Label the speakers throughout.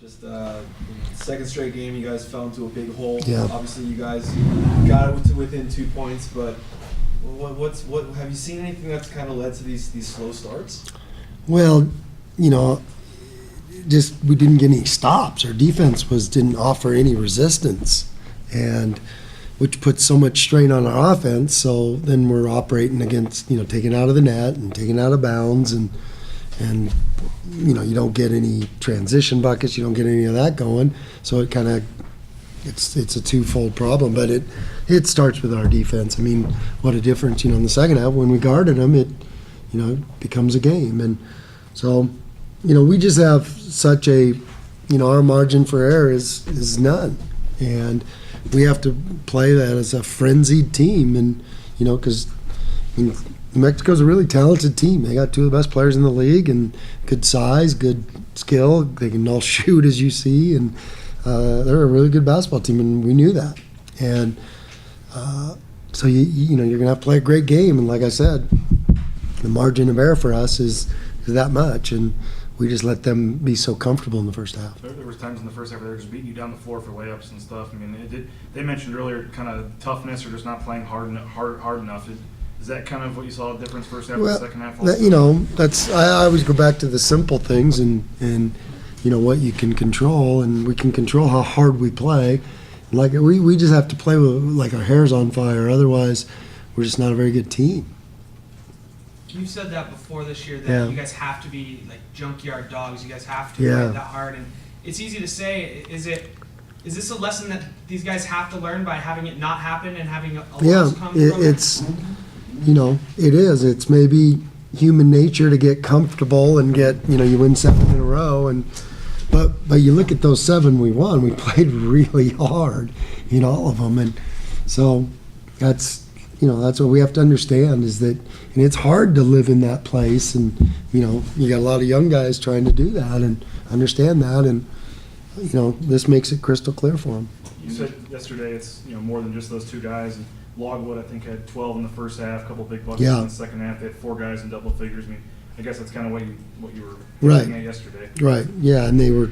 Speaker 1: Just second straight game, you guys fell into a big hole.
Speaker 2: Yeah.
Speaker 1: Obviously, you guys got it to within 2 points, but what have you seen anything that's kind of led to these slow starts?
Speaker 2: Well, just we didn't get any stops. Our defense didn't offer any resistance, and which puts so much strain on our offense. So then we're operating against taking out of the net and taking out of bounds, and you don't get any transition buckets. You don't get any of that going. So it kind of it's a twofold problem. But it starts with our defense. I mean, what a difference in the second half when we guarded them. It becomes a game, and so we just have such a our margin for error is none, and we have to play that as a frenzied team, and because New Mexico's a really talented team. They got two of the best players in the league, and good size, good skill. They can all shoot, as you see, and they're a really good basketball team, and we knew that. And so you're gonna have to play a great game, and like I said, the margin of error for us is that much, and we just let them be so comfortable in the first half.
Speaker 3: There was times in the first half where they were just beating you down the floor for layups and stuff. I mean, they mentioned earlier kind of toughness or just not playing hard enough. Is that kind of what you saw the difference first half and second half?
Speaker 2: That's I always go back to the simple things and what you can control, and we can control how hard we play. Like we just have to play with like our hair's on fire. Otherwise, we're just not a very good team.
Speaker 4: You've said that before this year that you guys have to be like junkyard dogs. You guys have to play that hard, and it's easy to say. Is this a lesson that these guys have to learn by having it not happen and having a loss come from
Speaker 2: it's it is. It's maybe human nature to get comfortable and get you win 7 in a row, and but you look at those 7 we won. We played really hard in all of them, and so that's. That's what we have to understand is that, and it's hard to live in that place, and you got a lot of young guys trying to do that and understand that, and this makes it crystal clear for them.
Speaker 3: You said yesterday it's more than just those two guys. And Logwood, I think, had 12 in the first half, a couple big buckets in the second half. They had 4 guys in double figures. I mean, I guess that's kind of what you were looking at yesterday.
Speaker 2: Right. Yeah, and they were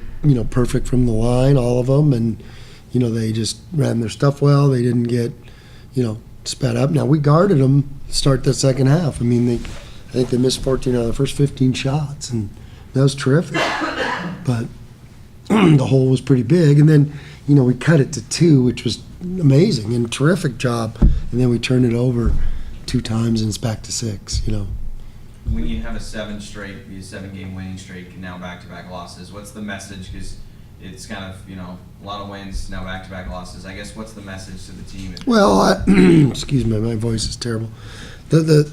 Speaker 2: perfect from the line, all of them, and they just ran their stuff well. They didn't get sped up. Now we guarded them to start the second half. I mean, I think they missed 14 out of the first 15 shots, and that was terrific. But the hole was pretty big, and then we cut it to 2, which was amazing and terrific job. And then we turned it over 2 times, and it's back to 6.
Speaker 5: When you have a 7-game winning streak, and now back-to-back losses, what's the message? Because it's kind of, a lot of wins, now back-to-back losses. I guess what's the message to the team?
Speaker 2: Well, excuse me, my voice is terrible.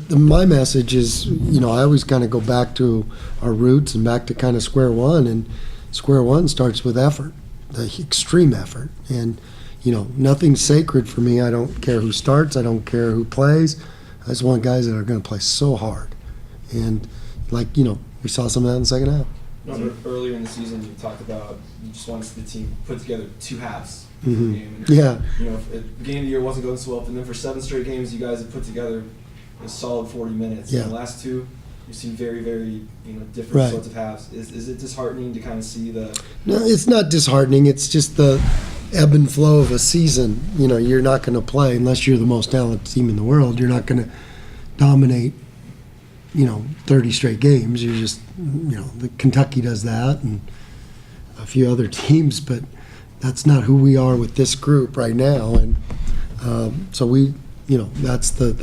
Speaker 2: My message is, I always kind of go back to our roots and back to kind of square one, and square one starts with effort, the extreme effort. And, nothing's sacred for me. I don't care who starts. I don't care who plays. I just want guys that are going to play so hard. And, we saw some of that in the second half.
Speaker 1: Earlier in the season, you talked about you just wanted the team put together 2 halves.
Speaker 2: Mm-hmm.
Speaker 1: Game.
Speaker 2: Yeah.
Speaker 1: If the beginning of the year wasn't going so well, and then for 7 straight games, you guys have put together a solid 40 minutes.
Speaker 2: Yeah.
Speaker 1: In the last 2, you've seen very, very different sorts of halves. Is it disheartening to kind of see the?
Speaker 2: No, it's not disheartening. It's just the ebb and flow of a season. You're not going to play unless you're the most talented team in the world. You're not going to dominate 30 straight games. You're just, the Kentucky does that and a few other teams, but that's not who we are with this group right now. And so we, that's the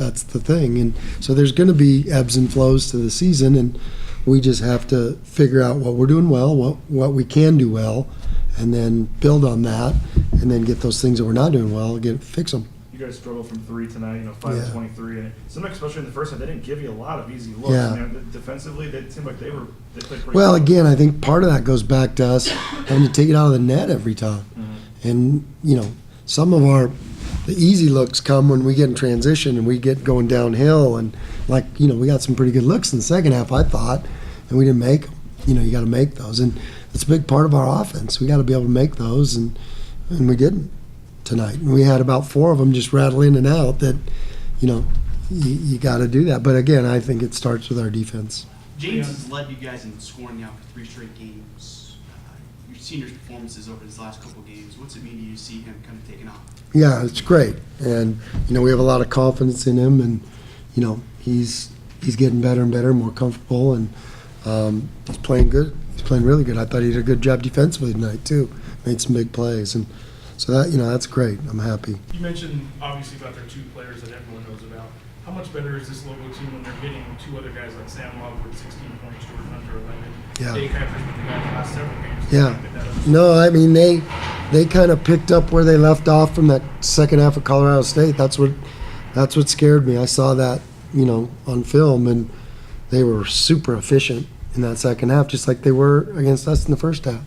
Speaker 2: thing. And so there's going to be ebbs and flows to the season, and we just have to figure out what we're doing well, what we can do well, and then build on that, and then get those things that we're not doing well, fix them.
Speaker 3: You guys struggled from 3 tonight, 5 of 23, and it seemed like, especially in the first half, they didn't give you a lot of easy looks.
Speaker 2: Yeah.
Speaker 3: Defensively, it seemed like they played pretty
Speaker 2: well.
Speaker 3: well.
Speaker 2: Again, I think part of that goes back to us having to take it out of the net every time, and some of the easy looks come when we get in transition and we get going downhill, and we got some pretty good looks in the second half, I thought, and we didn't make them. You got to make those, and it's a big part of our offense. We got to be able to make those, and we didn't tonight. And we had about 4 of them just rattle in and out that, you got to do that. But again, I think it starts with our defense.
Speaker 6: James has led you guys in scoring now for 3 straight games. your senior's performances over his last couple games. What's it mean to you to see him kind of taking off?
Speaker 2: Yeah, it's great, and we have a lot of confidence in him, and he's getting better and better, more comfortable, and he's playing good. He's playing really good. I thought he did a good job defensively tonight too. Made some big plays, and so that's great. I'm happy.
Speaker 3: You mentioned obviously about their two players that everyone knows about. How much better is this logo team when they're hitting two other guys like Sam Logwood, 16 points, Jordan Hunter, 11,
Speaker 2: Yeah.
Speaker 3: Dave Kuiper's been the guy the last several games.
Speaker 2: Yeah.
Speaker 3: Pick that up.
Speaker 2: No, I mean they kind of picked up where they left off from that second half of Colorado State. That's what scared me. I saw that on film, and they were super efficient in that second half, just like they were against us in the first half.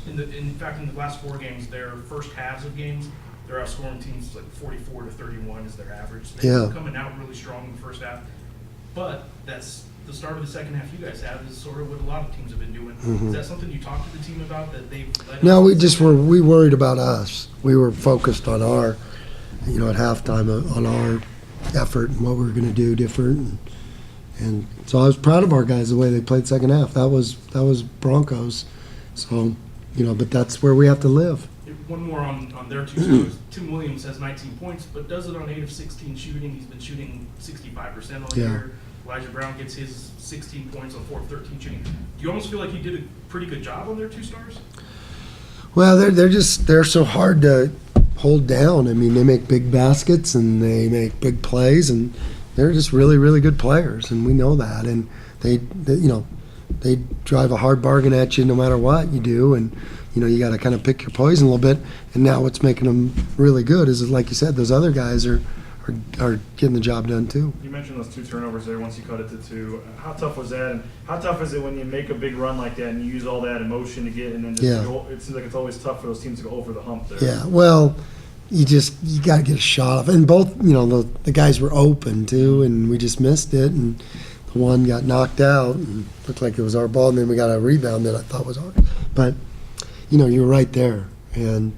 Speaker 3: In fact, in the last four games, their first halves of games, they're outscoring teams like 44-31 is their average. They're coming out really strong in the first half, but that's the start of the second half you guys have is sort of what a lot of teams have been doing. Is that something you talked to the team about that they've let
Speaker 2: No,
Speaker 3: us-
Speaker 2: we worried about us. We were focused on our, at halftime on our effort and what we were going to do different. And so I was proud of our guys the way they played second half. That was Broncos. So, but that's where we have to live.
Speaker 3: One more on their two scores. Tim Williams has 19 points, but does it on 8 of 16 shooting. He's been shooting 65% all year. Elijah Brown gets his 16 points on 4 of 13 shooting. Do you almost feel like he did a pretty good job on their two stars?
Speaker 2: Well, they're so hard to hold down. I mean, they make big baskets and they make big plays, and they're just really, really good players, and we know that. And they drive a hard bargain at you no matter what you do, and you got to kind of pick your poison a little bit. And now what's making them really good is, like you said, those other guys are getting the job done too.
Speaker 3: You mentioned those 2 turnovers there once you cut it to 2. How tough was that? And how tough is it when you make a big run like that and you use all that emotion to get and then just go, it seems like it's always tough for those teams to go over the hump there.
Speaker 2: Yeah, well, you got to get a shot off. And both, the guys were open too, and we just missed it. And the one got knocked out and looked like it was our ball, and then we got a rebound that I thought was ours. But, you were right there. And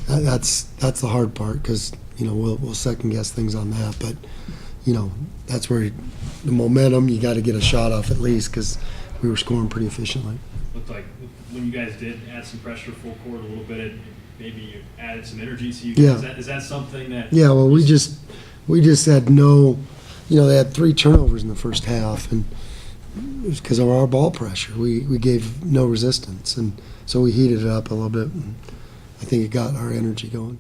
Speaker 2: that's the hard part because, we'll second guess things on that. But, that's where the momentum, you got to get a shot off at least because we were scoring pretty efficiently.
Speaker 7: Looked like when you guys did add some pressure full court a little bit, it maybe you added some energy to you guys.
Speaker 2: Yeah.
Speaker 7: Is that something that?
Speaker 2: Yeah, well, we just had no, they had 3 turnovers in the first half, and it was because of our ball pressure. We gave no resistance, and so we heated it up a little bit, and I think it got our energy going.